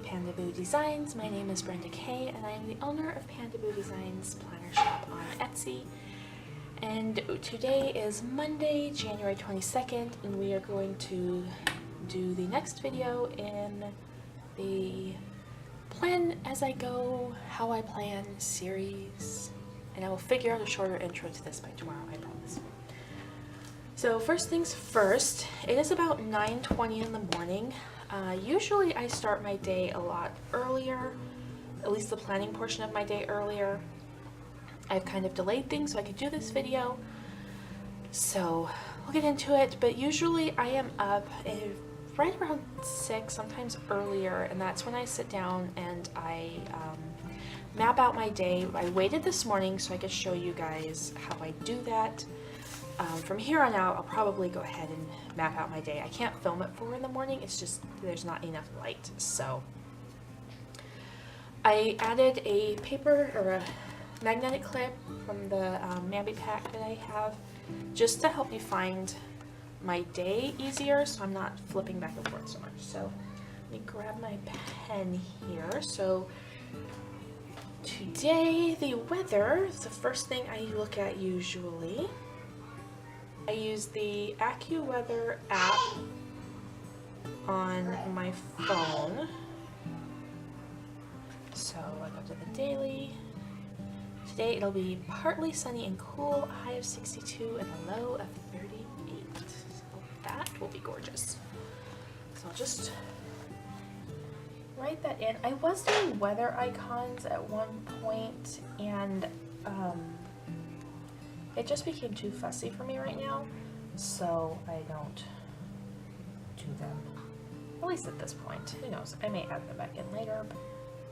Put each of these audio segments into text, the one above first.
Panda Boo Designs. My name is Brenda Kay and I am the owner of Panda Boo Designs Planner Shop on Etsy. And today is Monday, January 22nd, and we are going to do the next video in the Plan As I Go, How I Plan series. And I will figure out a shorter intro to this by tomorrow, I promise. So first things first, it is about 9:20 in the morning. Usually I start my day a lot earlier, at least the planning portion of my day earlier. I've kind of delayed things so I could do this video. So we'll get into it, but usually I am up right around 6, sometimes earlier, and that's when I sit down and I map out my day. I waited this morning so I could show you guys how I do that. From here on out, I'll probably go ahead and map out my day. I can't film at 4 in the morning, it's just there's not enough light. So I added a paper or a magnetic clip from the Mambi pack that I have just to help me find my day easier so I'm not flipping back and forth so much. So let me grab my pen here. So today, the weather is the first thing I look at usually. I use the AccuWeather app on my phone. So I go to the daily. Today it'll be partly sunny and cool, a high of 62 and a low of 38. So that will be gorgeous. So I'll just write that in. I was doing weather icons at one point and it just became too fussy for me right now, so I don't do them. At least at this point. Who knows? I may add them back in later, but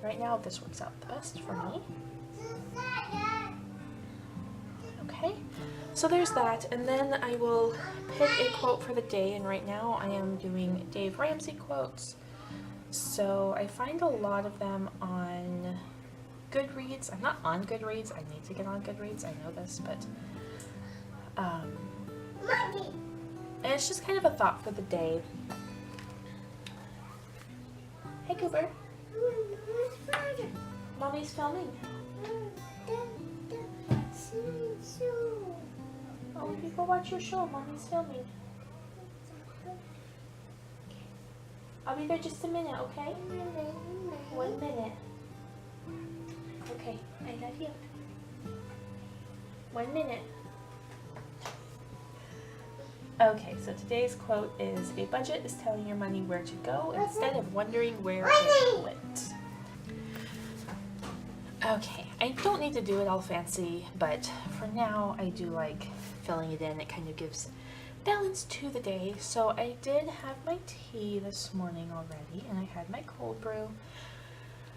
right now this works out the best for me. Okay, so there's that, and then I will pick a quote for the day, and right now I am doing Dave Ramsey quotes. So I find a lot of them on Goodreads. I'm not on Goodreads. I need to get on Goodreads. I know this, but and it's just kind of a thought for the day. Hey, Cooper. Mommy's filming. Oh, you go watch your show. Mommy's filming. I'll be there just a minute, okay? 1 minute. Okay, I love you. 1 minute. Okay, so today's quote is, a budget is telling your money where to go instead of wondering where it went. Okay, I don't need to do it all fancy, but for now I do like filling it in. It kind of gives balance to the day. So I did have my tea this morning already, and I had my cold brew.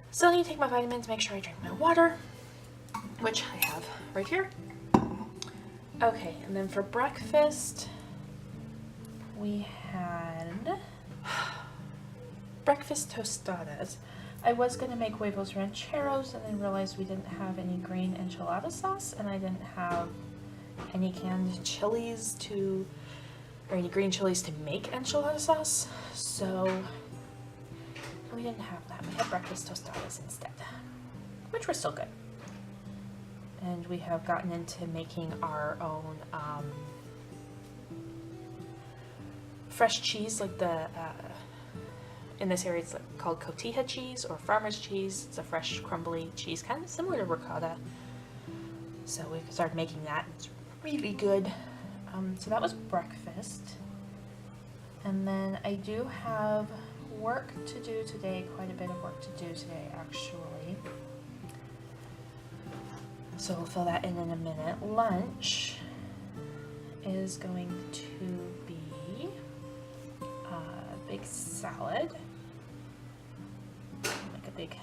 Still need to take my vitamins, make sure I drink my water, which I have right here. Okay, and then for breakfast, we had breakfast tostadas. I was going to make huevos rancheros and then realized we didn't have any green enchilada sauce, and I didn't have any canned chilies or any green chilies to make enchilada sauce, so we didn't have that. We had breakfast tostadas instead, which were still good. And we have gotten into making our own fresh cheese, like the in this area it's called cotija cheese or farmer's cheese. It's a fresh crumbly cheese, kind of similar to ricotta. So we started making that. It's really good. So that was breakfast. And then I do have work to do today, quite a bit of work to do today actually. So we'll fill that in a minute. Lunch is going to be a big salad. Like a big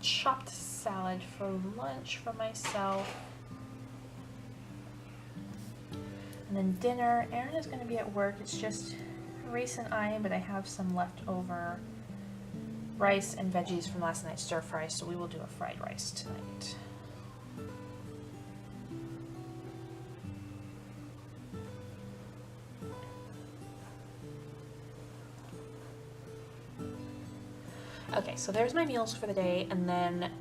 chopped salad for lunch for myself. And then dinner, Erin is going to be at work. It's just Reese and I, but I have some leftover rice and veggies from last night's stir fry, so we will do a fried rice tonight. Okay, so there's my meals for the day, and then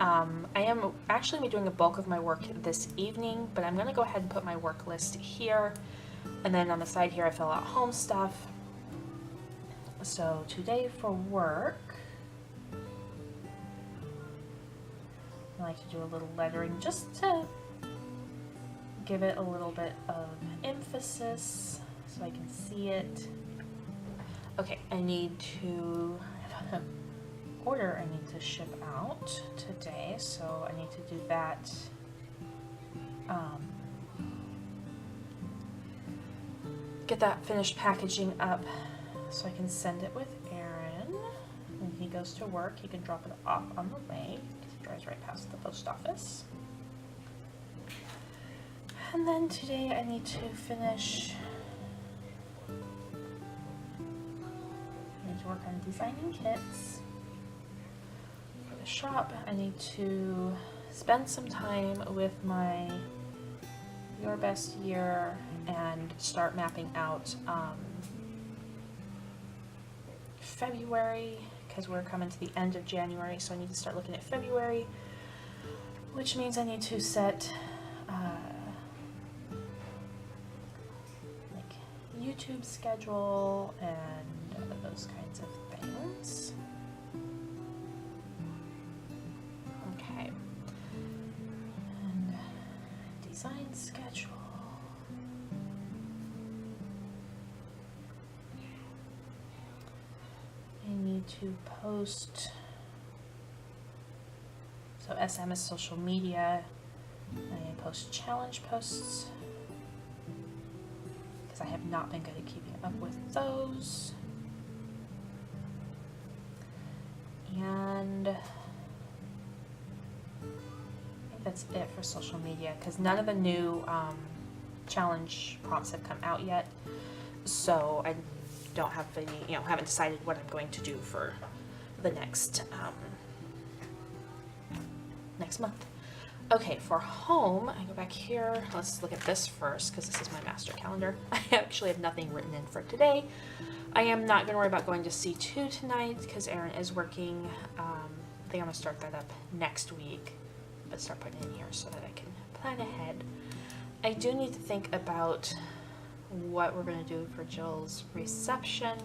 I am actually doing a bulk of my work this evening, but I'm going to go ahead and put my work list here, and then on the side here I fill out home stuff. So today for work, I like to do a little lettering just to give it a little bit of emphasis so I can see it. Okay, I need to order I need to ship out today, so I need to do that. Get that finished packaging up so I can send it with Aaron. When he goes to work, he can drop it off on the way because he drives right past the post office. And then today I need to finish. I need to work on designing kits for the shop. I need to spend some time with my Your Best Year and start mapping out February, because we're coming to the end of January, so I need to start looking at February, which means I need to set like YouTube schedule and those kinds of things. Okay. And design schedule. I need to post, so SM is social media. I post challenge posts because I have not been good at keeping up with those. And I think that's it for social media because none of the new challenge prompts have come out yet. So I don't have any, haven't decided what I'm going to do for the next month. Okay, for home, I go back here. Let's look at this first because this is my master calendar. I actually have nothing written in for today. I am not going to worry about going to C2 tonight because Aaron is working. I think I'm going to start that up next week, but start putting it in here so that I can plan ahead. I do need to think about what we're going to do for Jill's reception.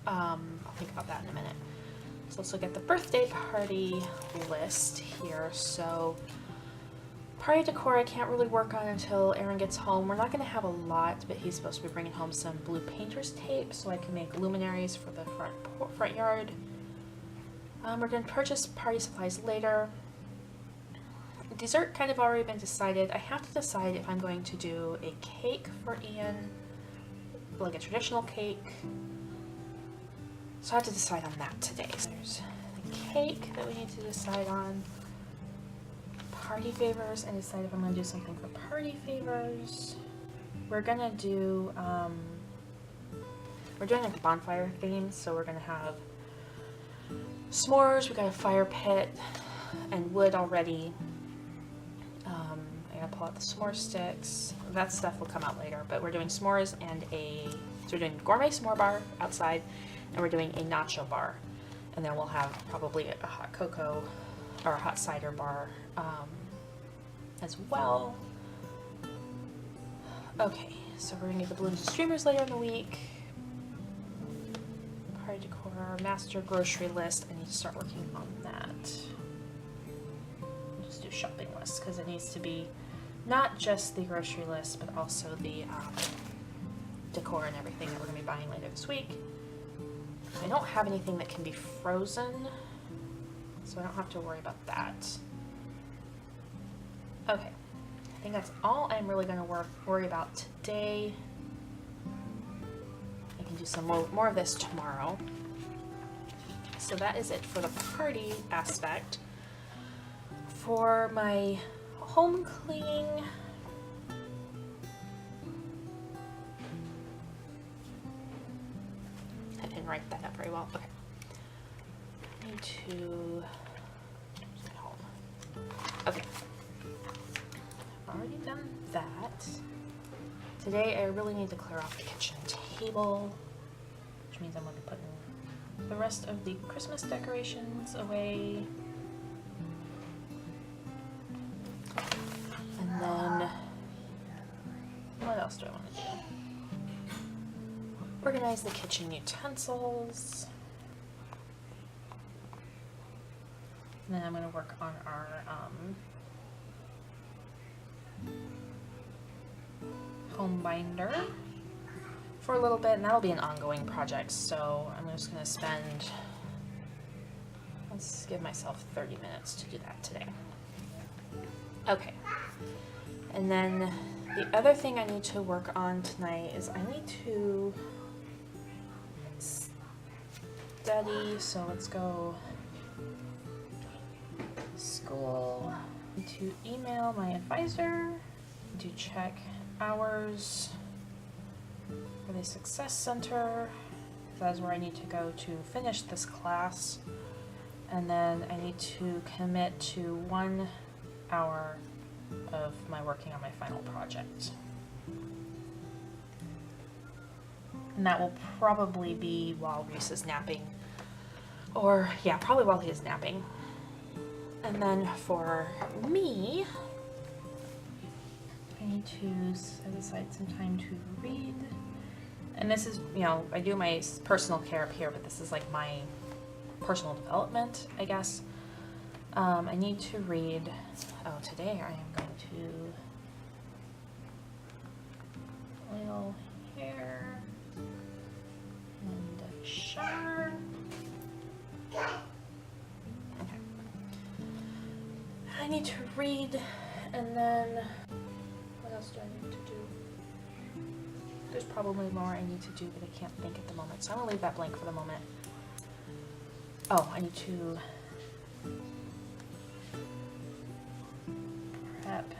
I'll think about that in a minute. So let's look at the birthday party list here. So party decor I can't really work on until Aaron gets home. We're not going to have a lot, but he's supposed to be bringing home some blue painter's tape so I can make luminaries for the front yard. We're going to purchase party supplies later. Dessert kind of already been decided. I have to decide if I'm going to do a cake for Ian, like a traditional cake. So I have to decide on that today. So there's the cake that we need to decide on. Party favors, and decide if I'm going to do something for party favors. We're going to do, we're doing like a bonfire theme, so we're going to have s'mores. We got a fire pit and wood already. I gotta pull out the s'more sticks. That stuff will come out later, but we're doing s'mores and so we're doing gourmet s'more bar outside, and we're doing a nacho bar, and then we'll have probably a hot cocoa or a hot cider bar as well. Okay, so we're gonna get the balloons and streamers later in the week. Party decor, master grocery list. I need to start working on that. Just do shopping lists because it needs to be not just the grocery list, but also the decor and everything that we're gonna be buying later this week. I don't have anything that can be frozen, so I don't have to worry about that. Okay, I think that's all I'm really going to worry about today. I can do some more of this tomorrow. So that is it for the party aspect. For my home cleaning, I didn't write that up very well. Okay. I need to get home. Okay. I've already done that. Today I really need to clear off the kitchen table, which means I'm going to be putting the rest of the Christmas decorations away. And then, what else do I want to do? Organize the kitchen utensils. And then I'm going to work on our home binder for a little bit, and that'll be an ongoing project, so I'm just going to spend, let's give myself 30 minutes to do that today. Okay, and then the other thing I need to work on tonight is I need to study, so let's go school, to email my advisor, to check hours for the Success Center. That is where I need to go to finish this class, and then I need to commit to 1 hour of my working on my final project. And that will probably be while Reese is napping, or yeah, probably while he is napping. And then for me, I need to set aside some time to read. And this is, you know, I do my personal care up here, but this is like my personal development, I guess. I need to read, oh, today I am going to oil hair and shower. Okay. I need to read, and then what else do I need to do? There's probably more I need to do, but I can't think at the moment, so I'm gonna leave that blank for the moment. Oh, I need to prep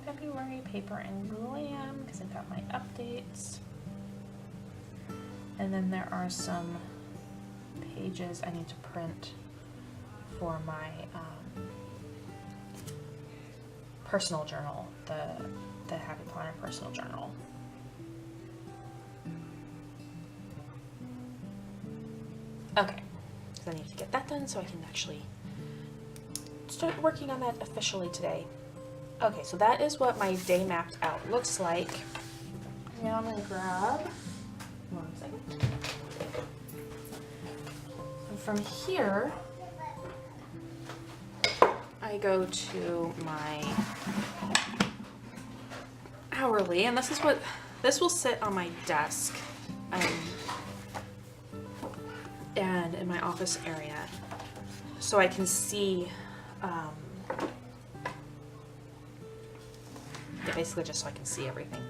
February paper and glam because I've got my updates. And then there are some pages I need to print for my personal journal, the Happy Planner personal journal. Okay, so I need to get that done so I can actually start working on that officially today. Okay, so that is what my day mapped out looks like. Now I'm gonna grab, 1 second. And from here, I go to my hourly, and this is what, this will sit on my desk and in my office area, so I can see, yeah, basically just so I can see everything.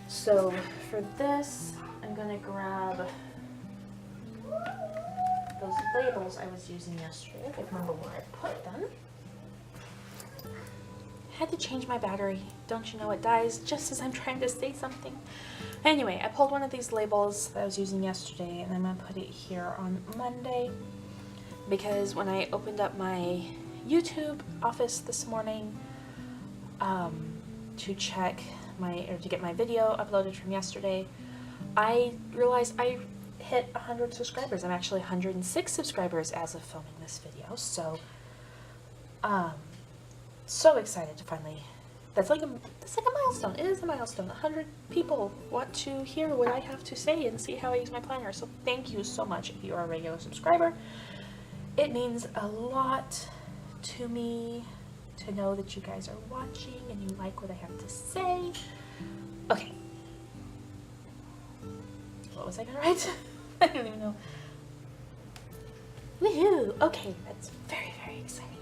So for this, I'm gonna grab those labels I was using yesterday. I can't remember where I put them. Had to change my battery. Don't you know it dies just as I'm trying to say something? Anyway, I pulled one of these labels that I was using yesterday, and I'm gonna put it here on Monday, because when I opened up my YouTube office this morning to check to get my video uploaded from yesterday, I realized I hit 100 subscribers. I'm actually 106 subscribers as of filming this video, so so excited to finally, that's like a milestone. It is a milestone. 100 people want to hear what I have to say and see how I use my planner, so thank you so much if you are a regular subscriber. It means a lot to me to know that you guys are watching and you like what I have to say. Okay. What was I gonna write? I don't even know. Woohoo! Okay, that's very, very exciting.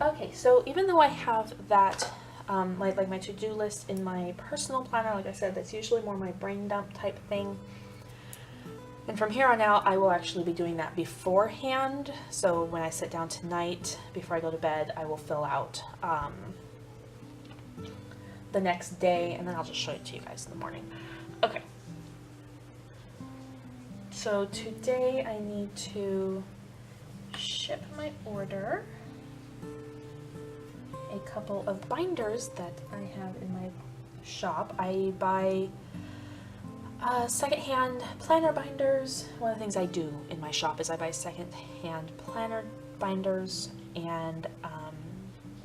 Okay, so even though I have that, like my to-do list in my personal planner, like I said, that's usually more my brain dump type thing. And from here on out, I will actually be doing that beforehand. So when I sit down tonight, before I go to bed, I will fill out the next day, and then I'll just show it to you guys in the morning. Okay. So today I need to ship my order. A couple of binders that I have in my shop. I buy Secondhand planner binders. One of the things I do in my shop is I buy secondhand planner binders and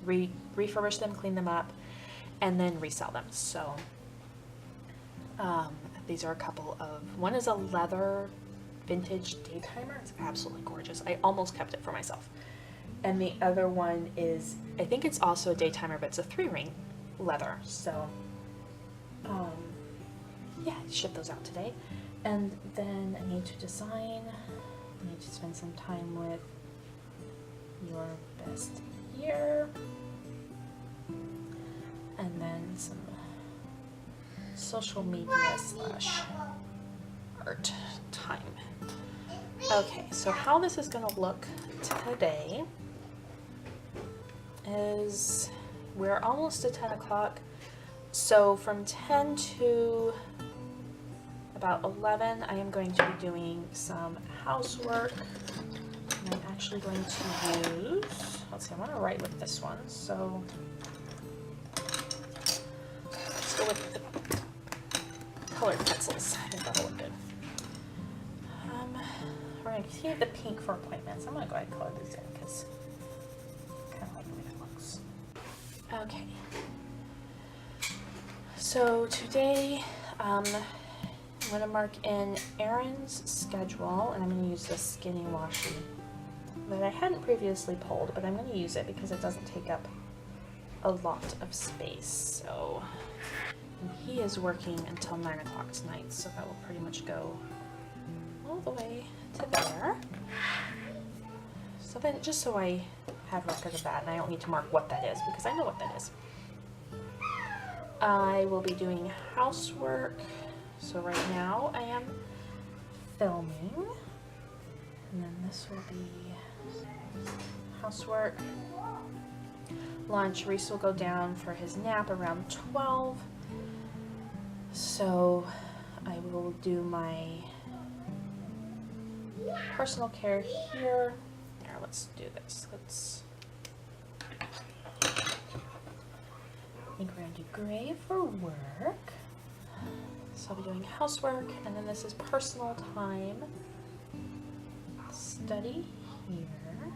refurbish them, clean them up, and then resell them. So these are a couple of, one is a leather vintage daytimer. It's absolutely gorgeous. I almost kept it for myself. And the other one is, I think it's also a daytimer, but it's a 3-ring leather. So yeah, ship those out today. And then I need to design. I need to spend some time with your best year. And then some social media / art time. Okay, so how this is gonna look today is we're almost at 10 o'clock. So from 10 to about 11, I am going to be doing some housework. And I'm actually going to use, let's see, I want to write with this one. So let's go with the colored pencils. I think that'll look good. We're going to keep the pink for appointments. I'm going to go ahead and color these in because I kind of like the way that looks. Okay. So today, I'm going to mark in Erin's schedule, and I'm going to use this skinny washi that I hadn't previously pulled, but I'm going to use it because it doesn't take up a lot of space. So and he is working until 9 o'clock tonight, so that will pretty much go all the way to there. So then, just so I have record of that, and I don't need to mark what that is because I know what that is. I will be doing housework. So right now I am filming, and then this will be housework. Lunch, Reese will go down for his nap around 12. So I will do my personal care here. Here, let's do this. I think we're gonna do gray for work. So I'll be doing housework, and then this is personal time. Study here.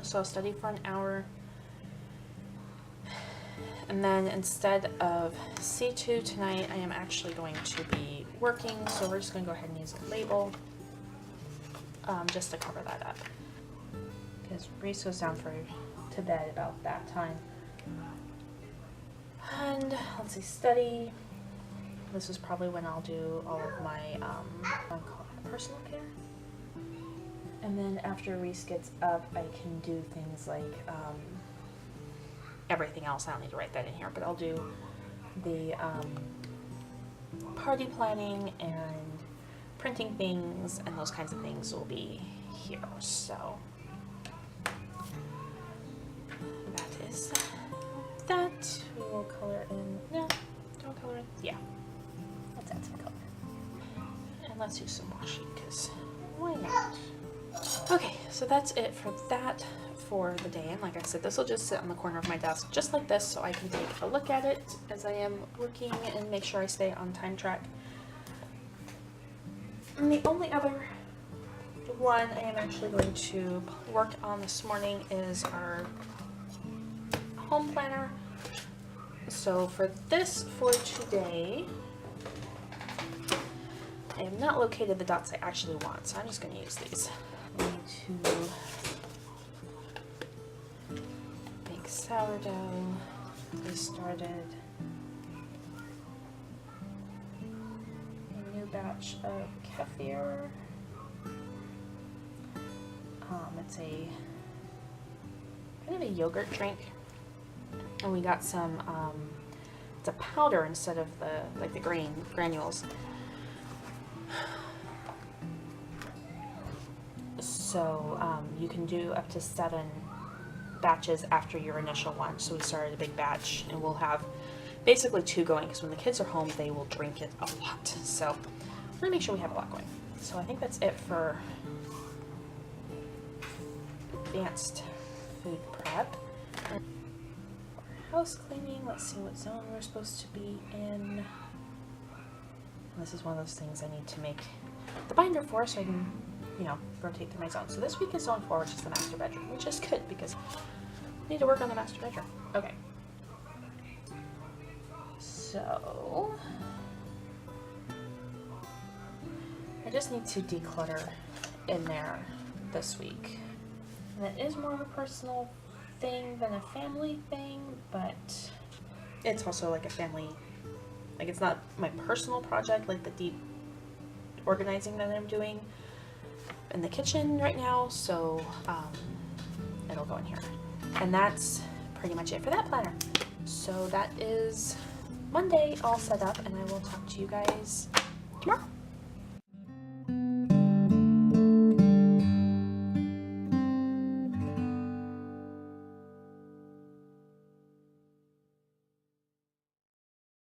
So I'll study for an hour. And then instead of C2 tonight, I am actually going to be working. So we're just gonna go ahead and use a label just to cover that up. Because Reese goes down to bed about that time. And let's see, study. This is probably when I'll do all of my personal care. And then after Reese gets up, I can do things like everything else. I don't need to write that in here, but I'll do the party planning and printing things, and those kinds of things will be here. So that is that. We will color in. No, don't color in. Yeah, let's add some color. And let's use some washi because why not? Okay, so that's it for that for the day. And like I said, this will just sit on the corner of my desk just like this, so I can take a look at it as I am working and make sure I stay on time track. And the only other one I am actually going to work on this morning is our home planner. So for today, I have not located the dots I actually want, so I'm just going to use these. I need to make sourdough. I started a new batch of kefir. It's a kind of a yogurt drink, and we got some. It's a powder instead of the granules. So you can do up to 7 batches after your initial one. So we started a big batch, and we'll have basically 2 going because when the kids are home, they will drink it a lot. So we're gonna make sure we have a lot going. So I think that's it for advanced food prep. And for house cleaning, let's see what zone we're supposed to be in. This is one of those things I need to make the binder for so I can, you know, rotate through my zones. So this week is zone 4, which is the master bedroom, which is good because I need to work on the master bedroom. Okay. So I just need to declutter in there this week. And it is more of a personal thing than a family thing, but it's also like a family, like it's not my personal project, like the deep organizing that I'm doing in the kitchen right now, so it'll go in here. And that's pretty much it for that planner. So that is Monday all set up, and I will talk to you guys tomorrow.